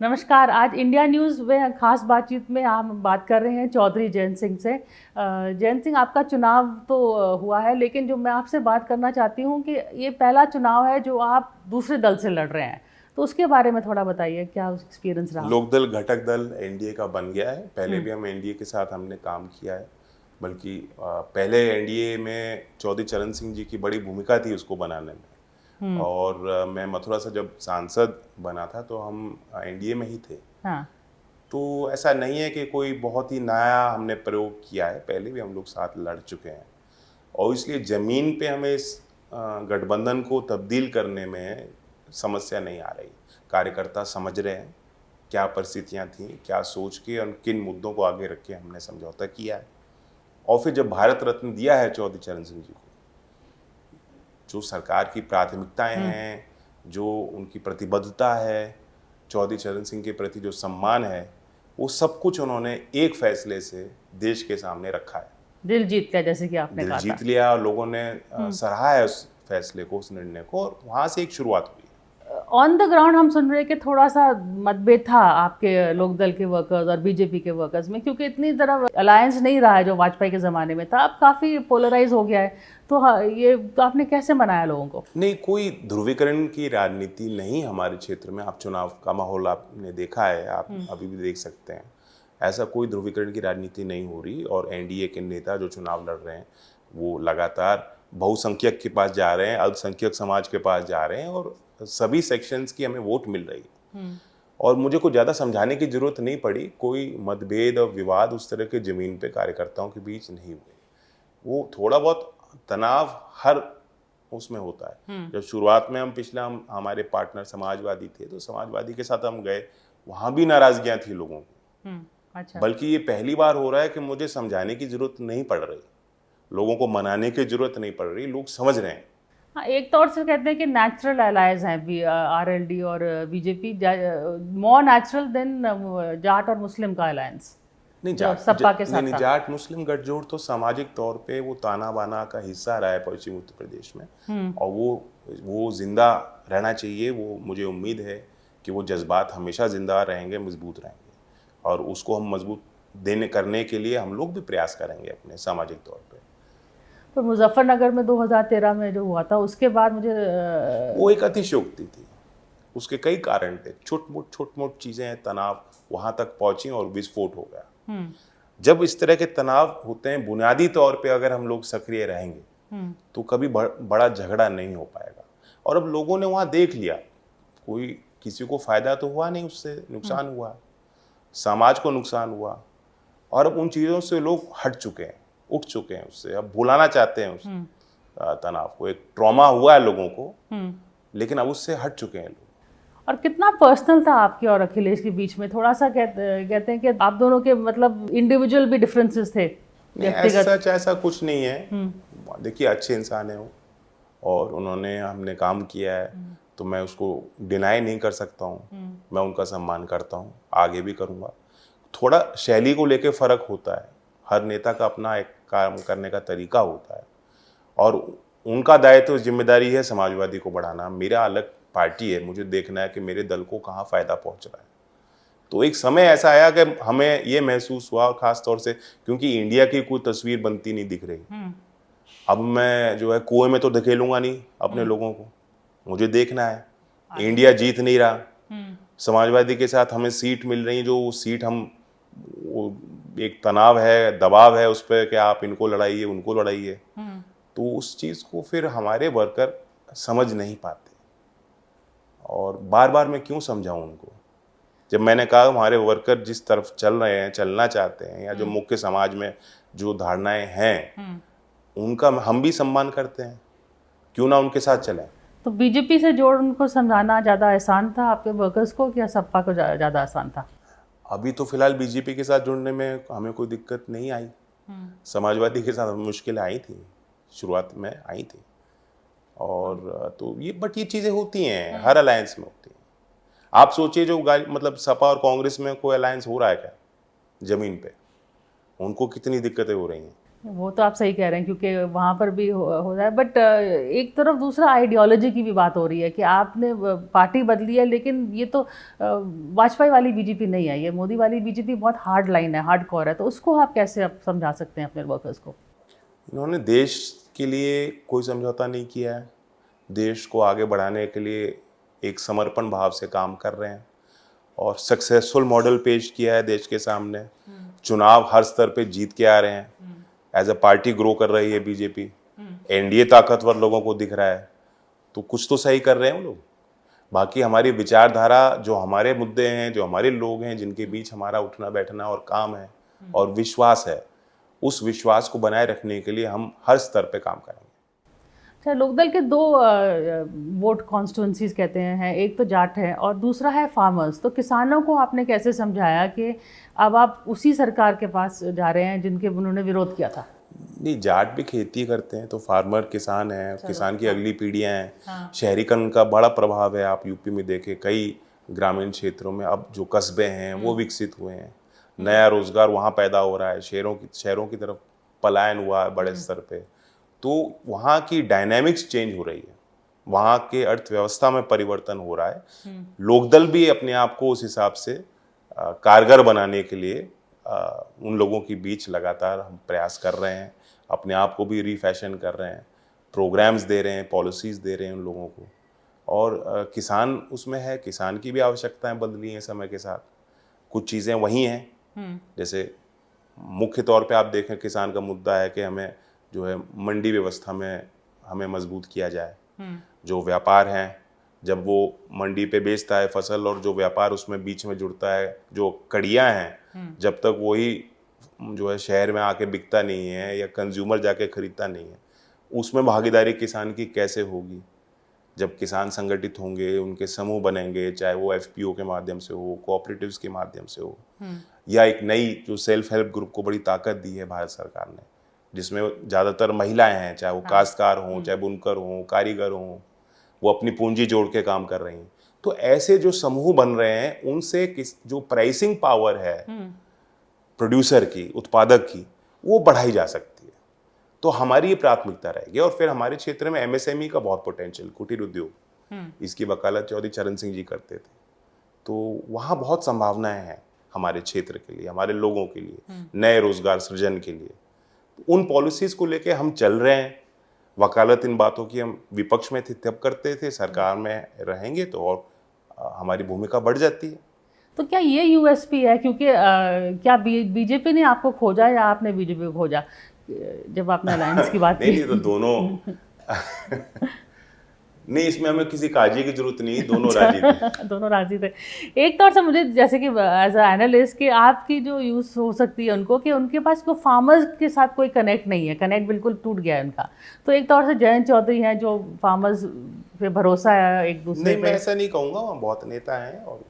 नमस्कार। आज India news में खास बातचीत में हम बात कर रहे हैं चौधरी जयंत सिंह से। जयंत सिंह, आपका चुनाव तो हुआ है, लेकिन जो मैं आपसे बात करना चाहती हूँ कि ये पहला चुनाव है जो आप दूसरे दल से लड़ रहे हैं, तो उसके बारे में थोड़ा बताइए, क्या एक्सपीरियंस रहा? लोकदल घटक दल एनडीए का बन गया है। पहले भी हम्म। हम एनडीए के साथ हमने काम किया है, बल्कि पहले एनडीए में चौधरी चरण सिंह जी की बड़ी भूमिका थी उसको बनाने में। हम्म। और मैं मथुरा से जब सांसद बना था तो हम एनडीए में ही थे। हाँ। तो ऐसा नहीं है कि कोई बहुत ही नया हमने प्रयोग किया है, पहले भी हम लोग साथ लड़ चुके हैं। और इसलिए ज़मीन पे हमें इस गठबंधन को तब्दील करने में समस्या नहीं आ रही। कार्यकर्ता समझ रहे हैं क्या परिस्थितियां थी, क्या सोच के और किन मुद्दों को आगे रख के हमने समझौता किया है। और फिर जब भारत रत्न दिया है चौधरी चरण सिंह जी को, जो सरकार की प्राथमिकताएं हम्म। हैं, जो उनकी प्रतिबद्धता है, चौधरी चरण सिंह के प्रति जो सम्मान है, वो सब कुछ उन्होंने एक फैसले से देश के सामने रखा है। दिल जीत गया, जैसे कि आपने दिल कहा था। जीत लिया और लोगों ने हम्म। सराहा है उस फैसले को, उस निर्णय को, और वहाँ से एक शुरुआत हुई। ऑन द ग्राउंड हम सुन रहे हैं कि थोड़ा सा मतभेद था आपके लोकदल के वर्कर्स और बीजेपी के वर्कर्स में, क्योंकि इतनी तरह अलायंस नहीं रहा है जो वाजपेयी के ज़माने में था। अब काफ़ी पोलराइज हो गया है। तो हाँ, ये तो आपने कैसे मनाया लोगों को? नहीं, कोई ध्रुवीकरण की राजनीति नहीं हमारे क्षेत्र में। आप चुनाव का माहौल आपने देखा है, आप अभी भी देख सकते हैं। ऐसा कोई ध्रुवीकरण की राजनीति नहीं हो रही। और एनडीए के नेता जो चुनाव लड़ रहे हैं वो लगातार बहुसंख्यक के पास जा रहे हैं, अल्पसंख्यक समाज के पास जा रहे हैं, और सभी सेक्शंस की हमें वोट मिल रही है। और मुझे कुछ ज़्यादा समझाने की जरूरत नहीं पड़ी। कोई मतभेद और विवाद उस तरह के ज़मीन पे कार्यकर्ताओं के बीच नहीं हुए। वो थोड़ा बहुत तनाव हर उसमें होता है। जब शुरुआत में हम हमारे पार्टनर समाजवादी थे, तो समाजवादी के साथ हम गए, वहाँ भी नाराजगियाँ थी लोगों की। अच्छा। बल्कि ये पहली बार हो रहा है कि मुझे समझाने की जरूरत नहीं पड़ रही, लोगों को मनाने की जरूरत नहीं पड़ रही, लोग समझ रहे हैं। हाँ, एक तौर से कहते हैं कि नेचुरल अलायंस हैं भी आरएलडी और BJP, more natural than Jat और मुस्लिम का अलायंस नहीं, जो सपा के नहीं साथ नहीं, था। जाट मुस्लिम गठजोड़ तो सामाजिक तौर पे वो ताना बाना का हिस्सा रहा है पश्चिमी उत्तर प्रदेश में। और वो जिंदा रहना चाहिए। वो, मुझे उम्मीद है कि वो जज्बात हमेशा जिंदा रहेंगे, मजबूत रहेंगे। और उसको हम मजबूत देने करने के लिए हम लोग भी प्रयास करेंगे अपने सामाजिक तौर पे। तो मुजफ्फरनगर में 2013 में जो हुआ था, उसके बाद मुझे वो एक अतिशयोक्ति थी। उसके कई कारण थे, छोट मोट चीज़ें, तनाव वहाँ तक पहुँची और विस्फोट हो गया। जब इस तरह के तनाव होते हैं, बुनियादी तौर पे अगर हम लोग सक्रिय रहेंगे तो कभी बड़ा झगड़ा नहीं हो पाएगा। और अब लोगों ने वहाँ देख लिया, कोई किसी को फायदा तो हुआ नहीं, उससे नुकसान हुआ, समाज को नुकसान हुआ। और अब उन चीज़ों से लोग हट चुके हैं, उठ चुके हैं उससे, अब भुलाना चाहते हैं उस तनाव को। एक ट्रॉमा हुआ है लोगों को, लेकिन अब उससे हट चुके हैं लोग। और कितना पर्सनल था आपके और अखिलेश के बीच में? थोड़ा सा कहते हैं कि आप दोनों के मतलब इंडिविजुअल भी डिफरेंसेस थे, नहीं, व्यक्तिगत। ऐसा कुछ नहीं है। देखिए, अच्छे इंसान है वो, और उन्होंने हमने काम किया है, तो मैं उसको डिनाई नहीं कर सकता हूँ। मैं उनका सम्मान करता हूँ, आगे भी करूँगा। थोड़ा शैली को लेके फ़र्क होता है, हर नेता का अपना एक काम करने का तरीका होता है। और उनका दायित्व, जिम्मेदारी है समाजवादी को बढ़ाना। मेरा अलग पार्टी है, मुझे देखना है कि मेरे दल को कहाँ फ़ायदा पहुँच रहा है। तो एक समय ऐसा आया कि हमें ये महसूस हुआ, खास तौर से क्योंकि इंडिया की कोई तस्वीर बनती नहीं दिख रही। अब मैं जो है कुएं में तो धकेलूंगा नहीं अपने लोगों को, मुझे देखना है। इंडिया जीत नहीं रहा, समाजवादी के साथ हमें सीट मिल रही, जो सीट हम, वो एक तनाव है, दबाव है उस पर कि आप इनको लड़ाइए, उनको लड़ाइए। तो उस चीज़ को फिर हमारे वर्कर समझ नहीं पाते। और बार बार मैं क्यों समझाऊं उनको? जब मैंने कहा हमारे वर्कर जिस तरफ चल रहे हैं, चलना चाहते हैं, या जो मुख्य समाज में जो धारणाएं हैं उनका हम भी सम्मान करते हैं, क्यों ना उनके साथ चलें। तो बीजेपी से जोड़ उनको समझाना ज़्यादा आसान था आपके वर्कर्स को, या सपा को ज़्यादा आसान था? अभी तो फिलहाल बीजेपी के साथ जुड़ने में हमें कोई दिक्कत नहीं आई। समाजवादी के साथ मुश्किलें आई थी, शुरुआत में आई थी। और तो ये चीज़ें होती हैं, हर अलायंस में होती हैं। आप सोचिए, जो मतलब सपा और कांग्रेस में कोई अलायंस हो रहा है क्या जमीन पे? उनको कितनी दिक्कतें हो रही हैं। वो तो आप सही कह रहे हैं, क्योंकि वहाँ पर भी हो रहा है। बट एक तरफ दूसरा आइडियोलॉजी की भी बात हो रही है कि आपने पार्टी बदली है, लेकिन ये तो वाजपेयी वाली बीजेपी नहीं है, ये मोदी वाली बीजेपी बहुत हार्ड लाइन है, हार्ड कोर है। तो उसको आप कैसे आप समझा सकते हैं अपने वर्कर्स को? इन्होंने देश के लिए कोई समझौता नहीं किया है, देश को आगे बढ़ाने के लिए एक समर्पण भाव से काम कर रहे हैं और सक्सेसफुल मॉडल पेश किया है देश के सामने। चुनाव हर स्तर पे जीत के आ रहे हैं, एज अ पार्टी ग्रो कर रही है बीजेपी, एनडीए ताकतवर लोगों को दिख रहा है, तो कुछ तो सही कर रहे हैं वो लोग। बाकी हमारी विचारधारा, जो हमारे मुद्दे हैं, जो हमारे लोग हैं, जिनके बीच हमारा उठना बैठना और काम है और विश्वास है, उस विश्वास को बनाए रखने के लिए हम हर स्तर पे काम करेंगे। अच्छा, लोकदल के दो वोट कॉन्स्टिट्यूंसीज कहते हैं, एक तो जाट है और दूसरा है फार्मर्स। तो किसानों को आपने कैसे समझाया कि अब आप उसी सरकार के पास जा रहे हैं जिनके उन्होंने विरोध किया था? नहीं, जाट भी खेती करते हैं, तो फार्मर किसान हैं, किसान की अगली पीढ़ियां हैं। शहरीकरण का बड़ा प्रभाव है, आप यूपी में देखें, कई ग्रामीण क्षेत्रों में अब जो कस्बे हैं वो विकसित हुए हैं, नया रोजगार वहाँ पैदा हो रहा है, शहरों की तरफ पलायन हुआ है बड़े स्तर पे। तो वहाँ की डायनेमिक्स चेंज हो रही है, वहाँ के अर्थव्यवस्था में परिवर्तन हो रहा है। लोकदल भी अपने आप को उस हिसाब से कारगर बनाने के लिए उन लोगों के बीच लगातार हम प्रयास कर रहे हैं, अपने आप को भी रीफैशन कर रहे हैं, प्रोग्राम्स दे रहे हैं, पॉलिसीज़ दे रहे हैं उन लोगों को। और किसान उसमें है, किसान की भी आवश्यकताएं बदली हैं समय के साथ, कुछ चीज़ें वही हैं। जैसे मुख्य तौर पे आप देखें, किसान का मुद्दा है कि हमें जो है मंडी व्यवस्था में हमें मजबूत किया जाए। जो व्यापार हैं, जब वो मंडी पे बेचता है फसल और जो व्यापार उसमें बीच में जुड़ता है, जो कड़ियाँ हैं, जब तक वही जो है शहर में आके बिकता नहीं है या कंज्यूमर जाके खरीदता नहीं है, उसमें भागीदारी किसान की कैसे होगी? जब किसान संगठित होंगे, उनके समूह बनेंगे, चाहे वो एफपीओ के माध्यम से हो, कोऑपरेटिव्स के माध्यम से हो, या एक नई जो सेल्फ हेल्प ग्रुप को बड़ी ताकत दी है भारत सरकार ने, जिसमें ज़्यादातर महिलाएं हैं, चाहे वो काश्तकार हों, चाहे बुनकर हों, कारीगर हों, वो अपनी पूंजी जोड़ के काम कर रही हैं। तो ऐसे जो समूह बन रहे हैं, उनसे जो प्राइसिंग पावर है प्रोड्यूसर की, उत्पादक की, वो बढ़ाई जा सकती है। तो हमारी ये प्राथमिकता रहेगी। और फिर हमारे क्षेत्र में एमएसएमई का बहुत पोटेंशियल, कुटीर उद्योग, इसकी वकालत चौधरी चरण सिंह जी करते थे, तो वहाँ बहुत संभावनाएं हैं हमारे क्षेत्र के लिए, हमारे लोगों के लिए, नए रोजगार सृजन के लिए। उन पॉलिसीज को लेके हम चल रहे हैं। वकालत इन बातों की हम विपक्ष में थे तब करते थे, सरकार में रहेंगे तो और हमारी भूमिका बढ़ जाती है। तो क्या ये यूएसपी है, क्योंकि क्या बीजेपी ने आपको खोजा या आपने बीजेपी को खोजा, जब आपने अलायंस की बात की? नहीं, तो दोनों नहीं, इसमें हमें किसी काजी की जरूरत नहीं, दोनों राजी थे। दोनों राजी थे। एक तौर से मुझे, जैसे कि एज अ एनालिस्ट, कि आपकी जो यूज़ हो सकती है उनको, कि उनके पास को फार्मर्स के साथ कोई कनेक्ट नहीं है, कनेक्ट बिल्कुल टूट गया है उनका। तो एक तौर से जयंत चौधरी हैं जो फार्मर्स पे भरोसा है एक दूसरे नहीं, पे। मैं ऐसा नहीं कहूँगा, वहाँ बहुत नेता हैं और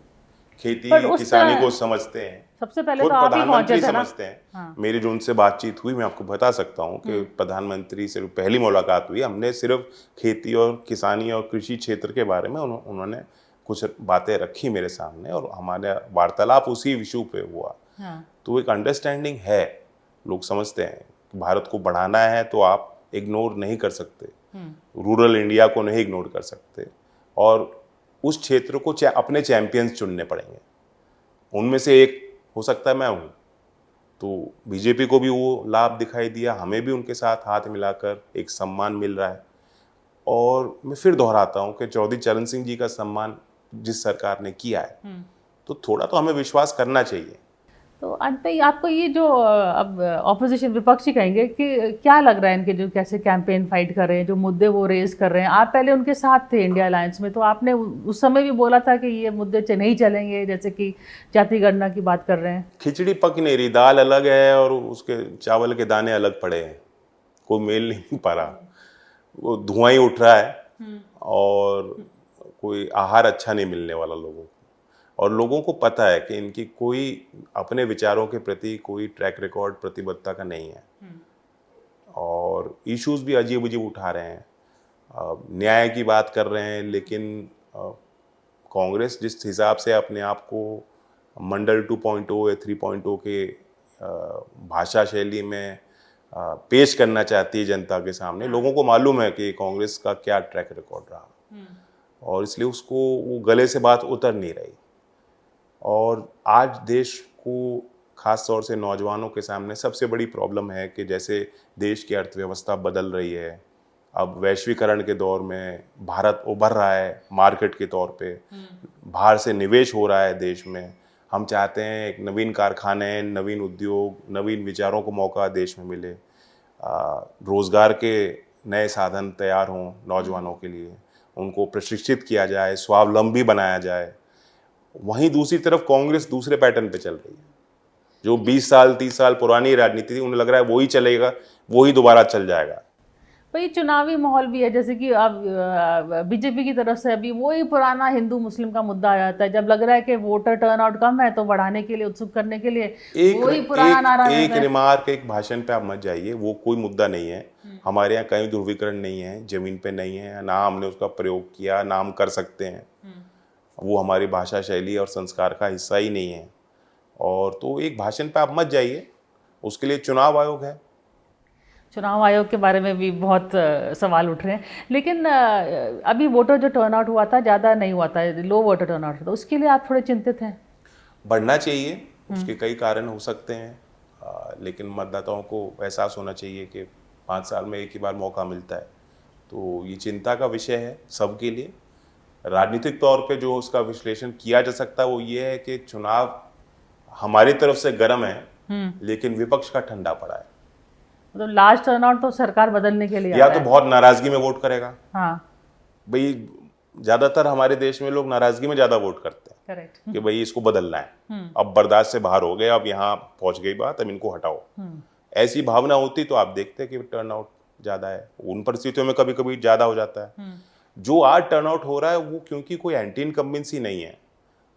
खेती पर उस किसानी को समझते हैं। सबसे पहले खुद तो आप ही प्रधानमंत्री पहुंचे थे ना? समझते हैं। मेरी जो उनसे बातचीत हुई, मैं आपको बता सकता हूँ कि प्रधानमंत्री से पहली मुलाकात हुई, हमने सिर्फ खेती और किसानी और कृषि क्षेत्र के बारे में उन्होंने कुछ बातें रखी मेरे सामने और हमारा वार्तालाप उसी विषय पे हुआ। तो एक अंडरस्टैंडिंग है, लोग समझते हैं कि भारत को बढ़ाना है तो आप इग्नोर नहीं कर सकते, रूरल इंडिया को नहीं इग्नोर कर सकते, और उस क्षेत्र को अपने चैंपियंस चुनने पड़ेंगे। उनमें से एक हो सकता है मैं हूँ। तो बीजेपी को भी वो लाभ दिखाई दिया, हमें भी उनके साथ हाथ मिलाकर एक सम्मान मिल रहा है। और मैं फिर दोहराता हूँ कि चौधरी चरण सिंह जी का सम्मान जिस सरकार ने किया है, तो थोड़ा तो हमें विश्वास करना चाहिए। तो अंत में आपको ये जो अब ऑपोजिशन, विपक्षी कहेंगे, कि क्या लग रहा है इनके जो कैसे कैंपेन फाइट कर रहे हैं, जो मुद्दे वो रेज कर रहे हैं? आप पहले उनके साथ थे इंडिया अलायंस में, तो आपने उस समय भी बोला था कि ये मुद्दे नहीं चलेंगे, जैसे कि जाति गणना की बात कर रहे हैं। खिचड़ी पक नहीं रही, दाल अलग है और उसके चावल के दाने अलग पड़े हैं, कोई मेल नहीं पा रहा, वो धुआं ही उठ रहा है और कोई आहार अच्छा नहीं मिलने वाला लोगों को। और लोगों को पता है कि इनकी कोई अपने विचारों के प्रति कोई ट्रैक रिकॉर्ड प्रतिबद्धता का नहीं है, और इश्यूज भी अजीब अजीब उठा रहे हैं, न्याय की बात कर रहे हैं, लेकिन कांग्रेस जिस हिसाब से अपने आप को मंडल 2.0 या 3.0 के भाषा शैली में पेश करना चाहती है जनता के सामने। लोगों को मालूम है कि कांग्रेस का क्या ट्रैक रिकॉर्ड रहा, और इसलिए उसको वो गले से बात उतर नहीं रही। और आज देश को, खास तौर से नौजवानों के सामने सबसे बड़ी प्रॉब्लम है कि जैसे देश की अर्थव्यवस्था बदल रही है, अब वैश्वीकरण के दौर में भारत उभर रहा है मार्केट के तौर पे, बाहर से निवेश हो रहा है देश में। हम चाहते हैं एक नवीन कारखाने, नवीन उद्योग, नवीन विचारों को मौका देश में मिले, रोज़गार के नए साधन तैयार हों नौजवानों के लिए, उनको प्रशिक्षित किया जाए, स्वावलंबी बनाया जाए। वहीं दूसरी तरफ कांग्रेस दूसरे पैटर्न पे चल रही है। जो 20 साल 30 साल पुरानी राजनीति थी, उन्हें लग रहा है वही चलेगा, वही दोबारा चल जाएगा। भाई चुनावी माहौल भी है, जैसे कि अब बीजेपी की तरफ से अभी वही पुराना हिंदू मुस्लिम का मुद्दा आ जाता है। जब लग रहा है कि वोटर टर्नआउट कम है तो बढ़ाने के लिए, उत्सुक करने के लिए वही पुराना नारा एक रिमार्क, एक भाषण पे आप मत जाइए, वो कोई मुद्दा नहीं है। हमारे यहाँ कहीं ध्रुवीकरण नहीं है, जमीन पे नहीं है, ना हमने उसका प्रयोग किया, ना हम कर सकते हैं। वो हमारी भाषा शैली और संस्कार का हिस्सा ही नहीं है। और तो एक भाषण पे आप मत जाइए, उसके लिए चुनाव आयोग है। चुनाव आयोग के बारे में भी बहुत सवाल उठ रहे हैं, लेकिन अभी वोटर जो टर्नआउट हुआ था ज़्यादा नहीं हुआ था, लो वोटर टर्नआउट था, उसके लिए आप थोड़े चिंतित हैं? बढ़ना चाहिए, उसके कई कारण हो सकते हैं, लेकिन मतदाताओं को एहसास होना चाहिए कि 5 साल में एक ही बार मौका मिलता है। तो ये चिंता का विषय है सबके लिए। राजनीतिक तौर पे जो उसका विश्लेषण किया जा सकता है वो ये है कि चुनाव हमारी तरफ से गर्म है, लेकिन विपक्ष का ठंडा पड़ा है। मतलब लास्ट टर्नआउट तो सरकार बदलने के लिए या तो बहुत नाराजगी में वोट करेगा। हाँ भाई ज्यादातर हमारे देश में लोग नाराजगी में ज्यादा वोट करते हैं। करेक्ट। कि भाई इसको बदलना है, अब बर्दाश्त से बाहर हो गए, अब यहाँ पहुंच गई बात, अब इनको हटाओ। ऐसी भावना होती तो आप देखते कि टर्नआउट ज्यादा है। उन परिस्थितियों में कभी कभी ज्यादा हो जाता है। जो आज टर्नआउट हो रहा है वो क्योंकि कोई एंटी इनकम्बेंसी नहीं है,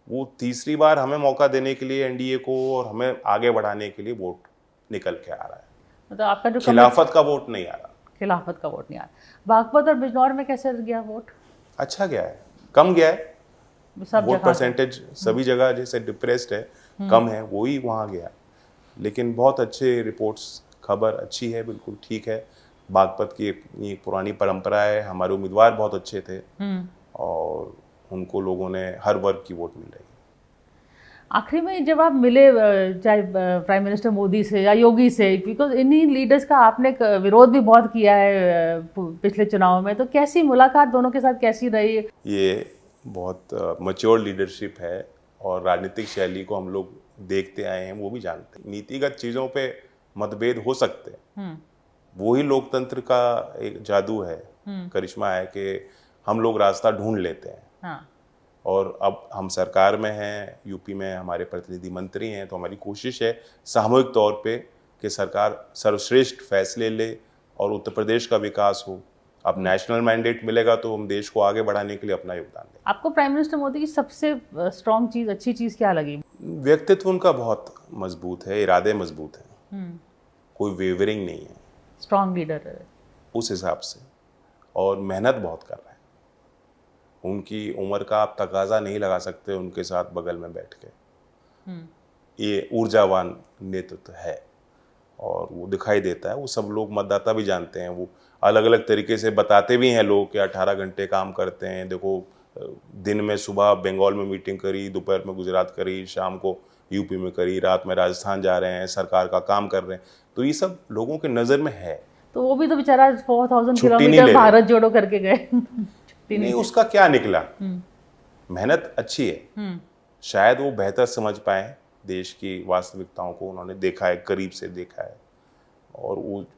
वो तीसरी बार हमें मौका देने के लिए एनडीए को और हमें आगे बढ़ाने के लिए वोट निकल के आ रहा है। मतलब आपका जो खिलाफत का वोट नहीं आ रहा। खिलाफत का वोट नहीं आ रहा। बागपत और बिजनौर में कैसे गया वोट? अच्छा गया है, कम गया है। सब वोट परसेंटेज सभी जगह जैसे डिप्रेस्ड है, कम है, वही वहाँ गया। लेकिन बहुत अच्छे रिपोर्ट्स, खबर अच्छी है, बिल्कुल ठीक है। बागपत की एक पुरानी परंपरा है, हमारे उम्मीदवार बहुत अच्छे थे और उनको लोगों ने हर वर्ग की वोट मिल रही है। आखिरी में जब आप मिले चाहे प्राइम मिनिस्टर मोदी से या योगी से, बिकॉज इन्हीं लीडर्स का आपने विरोध भी बहुत किया है पिछले चुनाव में, तो कैसी मुलाकात दोनों के साथ कैसी रही? ये बहुत मैच्योर लीडरशिप है और राजनीतिक शैली को हम लोग देखते आए हैं, वो भी जानते हैं। नीतिगत चीज़ों पे मतभेद हो सकते हैं, वही लोकतंत्र का एक जादू है, करिश्मा है कि हम लोग रास्ता ढूंढ लेते हैं। हाँ। और अब हम सरकार में हैं, यूपी में हमारे प्रतिनिधि मंत्री हैं, तो हमारी कोशिश है सामूहिक तौर पे कि सरकार सर्वश्रेष्ठ फैसले ले और उत्तर प्रदेश का विकास हो। अब नेशनल मैंडेट मिलेगा तो हम देश को आगे बढ़ाने के लिए अपना योगदान दें। आपको प्राइम मिनिस्टर मोदी की सबसे स्ट्रॉन्ग चीज़, अच्छी चीज़ क्या लगी? व्यक्तित्व उनका बहुत मजबूत है, इरादे मजबूत हैं, कोई वेवरिंग नहीं है, स्ट्रॉन्ग लीडर है उस हिसाब से, और मेहनत बहुत कर रहा है। उनकी उम्र का आप तकाजा नहीं लगा सकते उनके साथ बगल में बैठ के। ये ऊर्जावान नेतृत्व है और वो दिखाई देता है। वो सब लोग, मतदाता भी जानते हैं। वो अलग अलग तरीके से बताते भी हैं लोग कि 18 घंटे काम करते हैं। देखो, दिन में सुबह बंगाल में मीटिंग करी, दोपहर में गुजरात करी, शाम को यूपी में करी, रात में राजस्थान जा रहे हैं, सरकार का काम कर रहे हैं। तो ये सब लोगों के नज़र में है। तो वो भी तो बेचारा 4000 किलोमीटर भारत जोड़ो करके गए। नहीं, उसका क्या निकला? मेहनत अच्छी है, शायद वो बेहतर समझ पाए देश की वास्तविकताओं को। उन्होंने देखा है, करीब से देखा है, और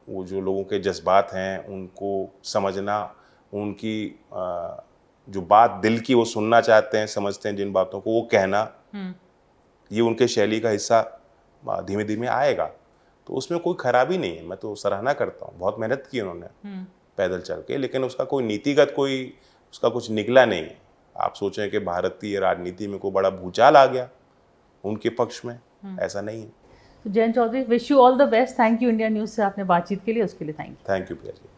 वो जो लोगों के जज्बात हैं उनको समझना, उनकी जो बात दिल की वो सुनना चाहते हैं, समझते हैं जिन बातों को, वो कहना, ये उनके शैली का हिस्सा धीमे धीमे आएगा। तो उसमें कोई खराबी नहीं है, मैं तो सराहना करता हूँ। बहुत मेहनत की उन्होंने पैदल चल के, लेकिन उसका कोई नीतिगत उसका कुछ निकला नहीं है। आप सोचें कि भारतीय राजनीति में कोई बड़ा भूचाल आ गया उनके पक्ष में, ऐसा नहीं है। Jayant Chaudhary, wish you all the best. Thank you India News से आपने बातचीत के लिए, उसके लिए thank you. Thank you Priya ji.